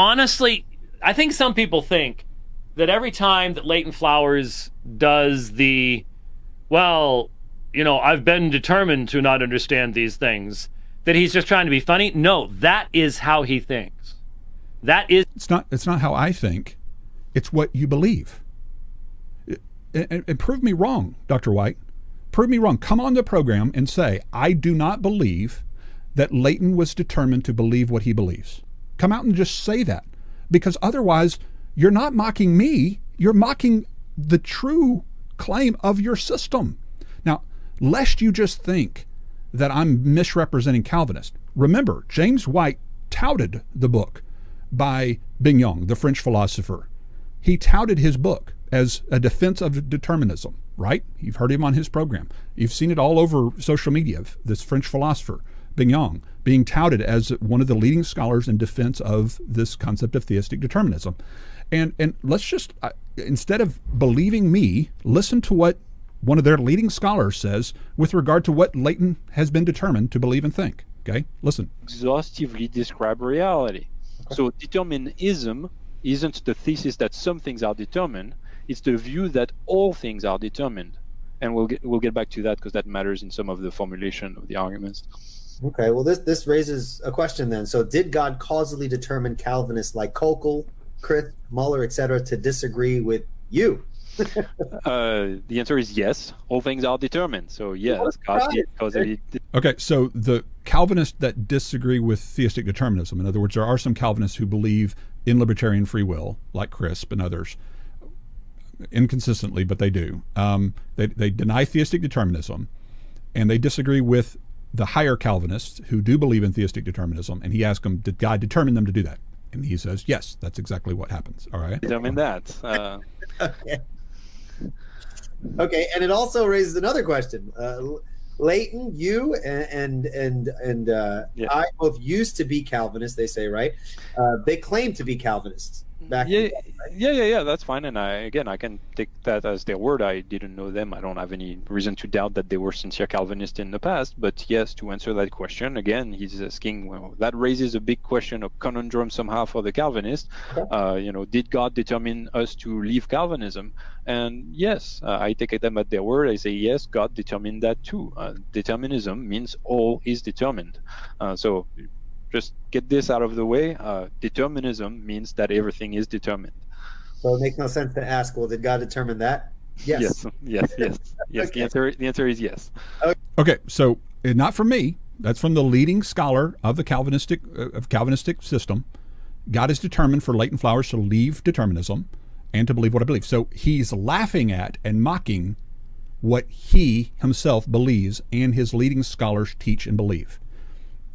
honestly, I think some people think that every time that Leighton Flowers does I've been determined to not understand these things, that he's just trying to be funny. No, that is how he thinks. It's not how I think. It's what you believe. And prove me wrong, Dr. White. Prove me wrong. Come on the program and say, I do not believe that Leighton was determined to believe what he believes. Come out and just say that. Because otherwise, you're not mocking me. You're mocking the true claim of your system. Now, lest you just think that I'm misrepresenting Calvinists, remember, James White touted the book by Bignon, the French philosopher. He touted his book as a defense of determinism, right? You've heard him on his program. You've seen it all over social media, this French philosopher, Bignon, being touted as one of the leading scholars in defense of this concept of theistic determinism. And let's just, instead of believing me, listen to what one of their leading scholars says with regard to what Leighton has been determined to believe and think. Okay, listen. Exhaustively describe reality. So determinism isn't the thesis that some things are determined. It's the view that all things are determined. And we'll get back to that because that matters in some of the formulation of the arguments. Okay, well, this raises a question then. So did God causally determine Calvinists like Kokel, Christ, Muller, etc., to disagree with you? The answer is yes. All things are determined. So yes, God did causally. Okay, so the Calvinists that disagree with theistic determinism, in other words, there are some Calvinists who believe in libertarian free will, like Crisp and others, inconsistently, but they do. They deny theistic determinism, and they disagree with the higher Calvinists who do believe in theistic determinism, and he asked them, did God determine them to do that? And he says, yes, that's exactly what happens. All right? Determine that. Okay, and it also raises another question. Leighton, you and I both used to be Calvinists, they say, right? They claim to be Calvinists. Yeah, that's fine. And I can take that as their word. I didn't know them. I don't have any reason to doubt that they were sincere Calvinists in the past. But yes, to answer that question, again, he's asking, well, that raises a big question, a conundrum somehow for the Calvinists. Did God determine us to leave Calvinism? And yes, I take them at their word. I say, yes, God determined that too. Determinism means all is determined. So just get this out of the way. Determinism means that everything is determined. So it makes no sense to ask, well, did God determine that? Yes. Yes. Okay. The answer is yes. Okay, so not from me. That's from the leading scholar of the Calvinistic system. God is determined for Leighton Flowers to leave determinism and to believe what I believe. So he's laughing at and mocking what he himself believes and his leading scholars teach and believe.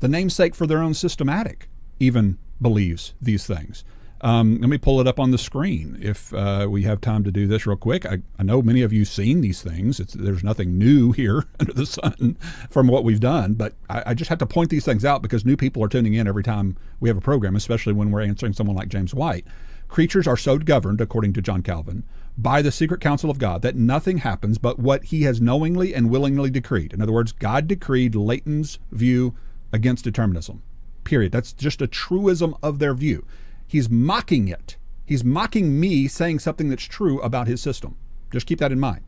The namesake for their own systematic even believes these things. Let me pull it up on the screen if we have time to do this real quick. I know many of you have seen these things. There's nothing new here under the sun from what we've done, but I just have to point these things out because new people are tuning in every time we have a program, especially when we're answering someone like James White. Creatures are so governed, according to John Calvin, by the secret counsel of God that nothing happens but what he has knowingly and willingly decreed. In other words, God decreed Leighton's view against determinism, period. That's just a truism of their view. He's mocking it. He's mocking me saying something that's true about his system. Just keep that in mind.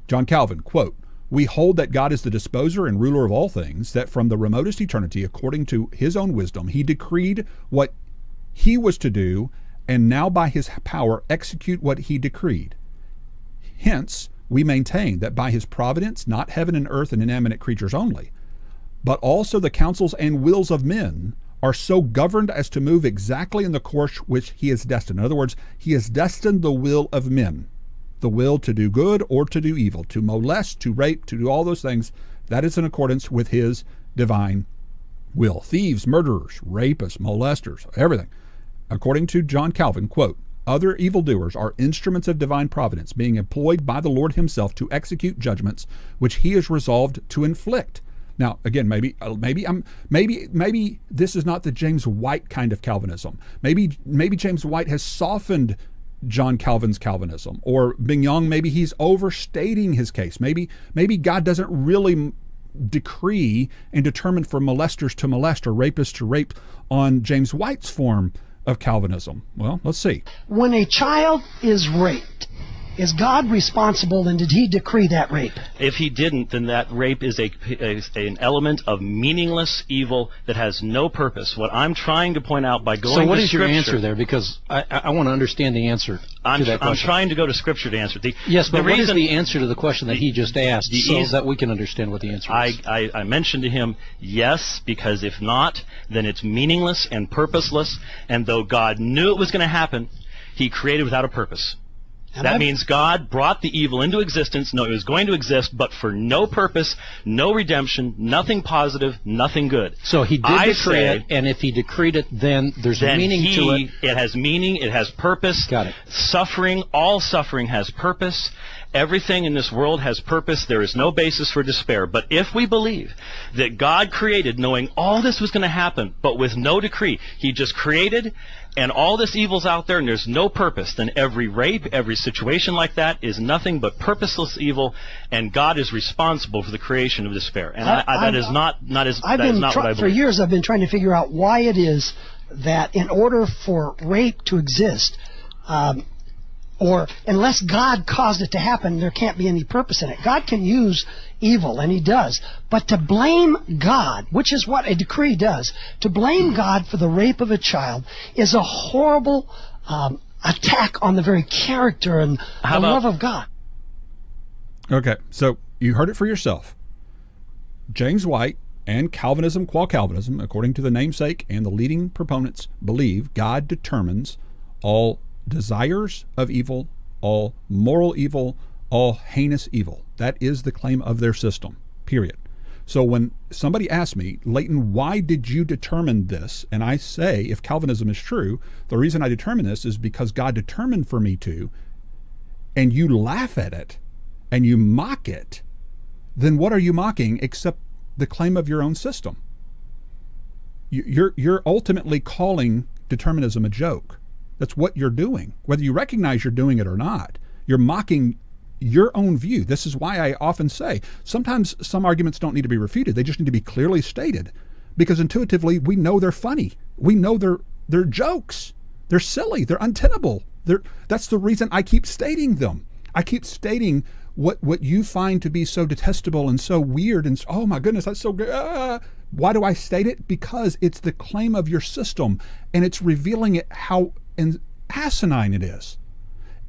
John Calvin, quote, "We hold that God is the disposer and ruler of all things, that from the remotest eternity, according to his own wisdom, he decreed what he was to do, and now by his power execute what he decreed. Hence, we maintain that by his providence, not heaven and earth and inanimate creatures only, but also the counsels and wills of men are so governed as to move exactly in the course which he has destined." In other words, he has destined the will of men, the will to do good or to do evil, to molest, to rape, to do all those things. That is in accordance with his divine will. Thieves, murderers, rapists, molesters, everything. According to John Calvin, quote, "Other evildoers are instruments of divine providence, being employed by the Lord himself to execute judgments which he is resolved to inflict." Now, again, maybe this is not the James White kind of Calvinism. Maybe James White has softened John Calvin's Calvinism, or Bignon, maybe he's overstating his case. Maybe God doesn't really decree and determine for molesters to molest or rapists to rape on James White's form of Calvinism? Well, let's see. When a child is raped, is God responsible, and did he decree that rape? If he didn't, then that rape is an element of meaningless evil that has no purpose. What I'm trying to point out by going to Scripture... So what is your answer there? Because I want to understand the answer to that question. I'm trying to go to Scripture to answer it. Yes, but what is the answer to the question that he just asked so that we can understand what the answer is? I mentioned to him, yes, because if not, then it's meaningless and purposeless, and though God knew it was going to happen, he created without a purpose. That means God brought the evil into existence, no, it was going to exist, but for no purpose, no redemption, nothing positive, nothing good. So he did decree it, and if he decreed it, then there's meaning to it. It has meaning, it has purpose. Got it. Suffering, all suffering has purpose. Everything in this world has purpose. There is no basis for despair. But if we believe that God created knowing all this was going to happen, but with no decree, he just created, and all this evil's out there and there's no purpose, then every rape, every situation like that is nothing but purposeless evil, and God is responsible for the creation of despair. And that is not what I believe. For years I've been trying to figure out why it is that in order for rape to exist, or unless God caused it to happen, there can't be any purpose in it. God can use evil, and he does. But to blame God, which is what a decree does, to blame God for the rape of a child is a horrible attack on the very character and the love of God. Okay, so you heard it for yourself. James White and Calvinism qua Calvinism, according to the namesake and the leading proponents, believe God determines all desires of evil, all moral evil, all heinous evil. That is the claim of their system, period. So when somebody asks me, Leighton, why did you determine this? And I say, if Calvinism is true, the reason I determine this is because God determined for me to, and you laugh at it, and you mock it, then what are you mocking except the claim of your own system? You're ultimately calling determinism a joke. That's what you're doing. Whether you recognize you're doing it or not, you're mocking your own view. This is why I often say sometimes some arguments don't need to be refuted. They just need to be clearly stated, because intuitively we know they're funny. We know they're jokes. They're silly. They're untenable. That's the reason I keep stating them. I keep stating what you find to be so detestable and so weird and oh my goodness, that's so good. Why do I state it? Because it's the claim of your system, and it's revealing it how asinine it is.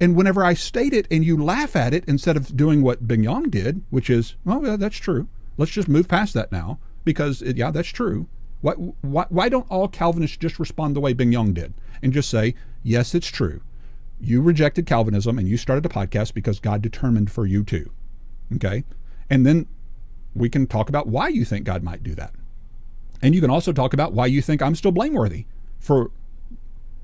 And whenever I state it and you laugh at it, instead of doing what Bing-Yang did, which is, oh yeah, that's true, let's just move past that now, because that's true. Why don't all Calvinists just respond the way Bing-Yang did and just say, yes, it's true. You rejected Calvinism and you started a podcast because God determined for you to. Okay? And then we can talk about why you think God might do that. And you can also talk about why you think I'm still blameworthy for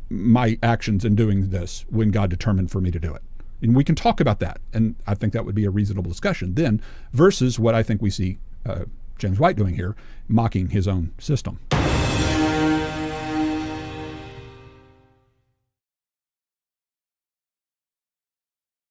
my actions in doing this when God determined for me to do it. And we can talk about that. And I think that would be a reasonable discussion then, versus what I think we see James White doing here, mocking his own system.